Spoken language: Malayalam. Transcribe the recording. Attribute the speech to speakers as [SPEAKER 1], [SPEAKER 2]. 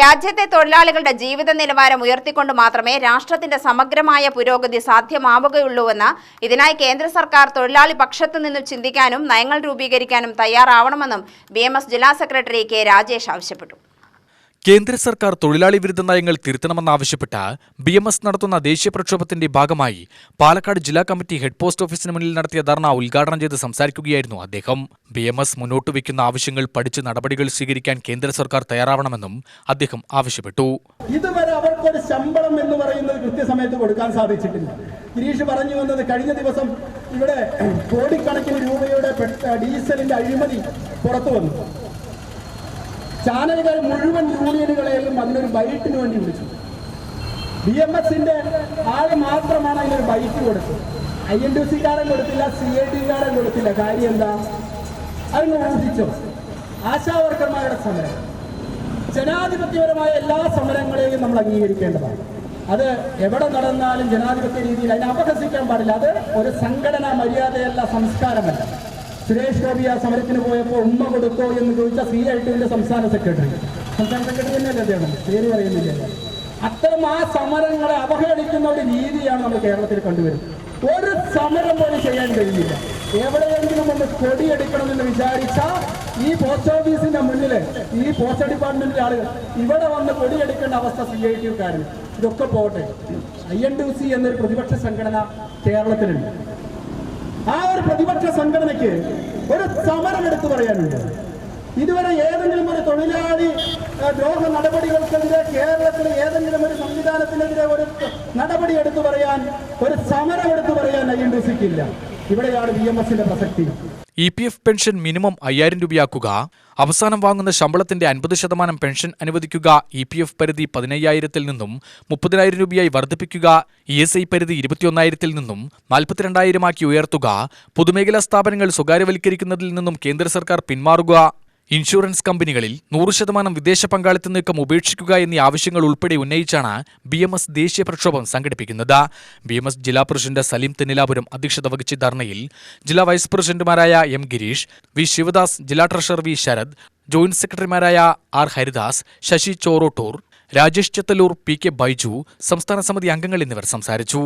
[SPEAKER 1] രാജ്യത്തെ തൊഴിലാളികളുടെ ജീവിത നിലവാരം ഉയർത്തിക്കൊണ്ട് മാത്രമേ രാഷ്ട്രത്തിന്റെ സമഗ്രമായ പുരോഗതി സാധ്യമാവുകയുള്ളൂവെന്ന് ഇതിനായി കേന്ദ്ര സർക്കാർ തൊഴിലാളി പക്ഷത്തു നിന്നും ചിന്തിക്കാനും നയങ്ങൾ രൂപീകരിക്കാനും തയ്യാറാവണമെന്നും BMS ജില്ലാ സെക്രട്ടറി കെ രാജേഷ് ആവശ്യപ്പെട്ടു.
[SPEAKER 2] കേന്ദ്ര സർക്കാർ തൊഴിലാളി വിരുദ്ധ നയങ്ങൾ തിരുത്തണമെന്നാവശ്യപ്പെട്ട് BMS നടത്തുന്ന ദേശീയ പ്രക്ഷോഭത്തിന്റെ ഭാഗമായി പാലക്കാട് ജില്ലാ കമ്മിറ്റി ഹെഡ് പോസ്റ്റ് ഓഫീസിന് മുന്നിൽ നടത്തിയ ധർണ ഉദ്ഘാടനം ചെയ്ത് സംസാരിക്കുകയായിരുന്നു അദ്ദേഹം. BMS മുന്നോട്ട് വയ്ക്കുന്ന ആവശ്യങ്ങൾ പഠിച്ച് നടപടികൾ സ്വീകരിക്കാൻ കേന്ദ്ര സർക്കാർ തയ്യാറാവണമെന്നും അദ്ദേഹം ആവശ്യപ്പെട്ടു.
[SPEAKER 3] ഇതുവരെ അവർക്കൊരു ശമ്പളം എന്ന് പറയുന്നത് കൃത്യസമയത്ത് കൊടുക്കാൻ സാധിച്ചിട്ടില്ല. ഗിരീഷ് പറഞ്ഞു വന്നത് കഴിഞ്ഞ ദിവസം ഇവിടെ കോടിക്കണക്കിന് രൂപയുടെ ഡീസലിന്റെ അഴിമതി പുറത്തു വന്നു. ചാനലുകൾ മുഴുവൻ യൂണിയനുകളെയും അതിനൊരു ബൈറ്റിന് വേണ്ടി വിളിച്ചു. BMSന്റെ ആള് മാത്രമാണ് അതിനൊരു ബൈറ്റ് കൊടുത്തത്. INTUC-കാരൻ കൊടുത്തില്ല, CIT-കാരൻ കൊടുത്തില്ല. കാര്യം എന്താ? അതിന് ഊഹിച്ചോ? ആശാവർക്കർമാരുടെ സമരം, ജനാധിപത്യപരമായ എല്ലാ സമരങ്ങളെയും നമ്മൾ അംഗീകരിക്കേണ്ടതാണ്. അത് എവിടെ നടന്നാലും ജനാധിപത്യ രീതിയിൽ അതിനെ അപഹസിക്കാൻ പാടില്ല. അത് ഒരു സംഘടനാ മര്യാദയല്ല, സംസ്കാരമല്ല. സുരേഷ് ഗോപി ആ സമരത്തിന് പോയപ്പോൾ ഉമ്മ കൊടുത്തോ എന്ന് ചോദിച്ച CIT-ന്റെ സംസ്ഥാന സെക്രട്ടറി തന്നെയല്ലേ അദ്ദേഹം, പേര് പറയുന്നില്ല. അത്തരം ആ സമരങ്ങളെ അവഹേളിക്കുന്ന ഒരു രീതിയാണ് നമ്മൾ കേരളത്തിൽ കണ്ടുവരുന്നത്. ഒരു സമരം പോലും ചെയ്യാൻ കഴിയില്ല. എവിടെയെങ്കിലും ഒന്ന് കൊടിയെടുക്കണമെന്ന് വിചാരിച്ച ഈ പോസ്റ്റ് ഓഫീസിന്റെ മുന്നിൽ ഈ പോസ്റ്റ് ഡിപ്പാർട്ട്മെന്റിലെ ആളുകൾ ഇവിടെ വന്ന് കൊടിയെടുക്കേണ്ട അവസ്ഥ CIT-കാരന്. ഇതൊക്കെ പോട്ടെ, INTUC എന്നൊരു പ്രതിപക്ഷ സംഘടന കേരളത്തിലുണ്ട്. ആ ഒരു പ്രതിപക്ഷ സംഘടനയ്ക്ക് ഒരു സമരം എടുത്തു പറയാനുണ്ട്. ഇതുവരെ ഏതെങ്കിലും ഒരു തൊഴിലാളി ദ്രോഹ നടപടികൾക്കെതിരെ കേരളത്തിലെ ഏതെങ്കിലും ഒരു സംവിധാനത്തിനെതിരെ ഒരു നടപടി എടുത്തു പറയാൻ, ഒരു സമരം എടുത്തു പറയാൻ INTUC-ക്കില്ല. ഇവിടെയാണ് BMS-ന്റെ പ്രസക്തി.
[SPEAKER 2] EPF പെൻഷൻ മിനിമം 5000 രൂപയാക്കുക, അവസാനം വാങ്ങുന്ന ശമ്പളത്തിന്റെ 50% പെൻഷൻ അനുവദിക്കുക, EPF പരിധി 15000-ൽ നിന്നും 30000 രൂപയായി വർദ്ധിപ്പിക്കുക, ESI പരിധി 21000-ൽ നിന്നും 42000-ആക്കി ഉയർത്തുക, പൊതുമേഖലാ സ്ഥാപനങ്ങൾ സ്വകാര്യവൽക്കരിക്കുന്നതിൽ നിന്നും കേന്ദ്ര സർക്കാർ പിന്മാറുക, ഇൻഷുറൻസ് കമ്പനികളിൽ 100% വിദേശ പങ്കാളിത്ത നീക്കം ഉപേക്ഷിക്കുക എന്നീ ആവശ്യങ്ങൾ ഉൾപ്പെടെ ഉന്നയിച്ചാണ് BMS ദേശീയ പ്രക്ഷോഭം സംഘടിപ്പിക്കുന്നത്. BMS ജില്ലാ പ്രസിഡന്റ് സലീം തെന്നിലാപുരം അധ്യക്ഷത വഹിച്ച ധർണയിൽ ജില്ലാ വൈസ് പ്രസിഡന്റുമാരായ M ഗിരീഷ്, V ശിവദാസ്, ജില്ലാ ട്രഷറർ V ശരത്, ജോയിന്റ് സെക്രട്ടറിമാരായ R ഹരിദാസ്, ശശി ചോറോട്ടൂർ, രാജേഷ് ചെത്തല്ലൂർ, PK ബൈജു, സംസ്ഥാന സമിതി അംഗങ്ങൾ എന്നിവർ സംസാരിച്ചു.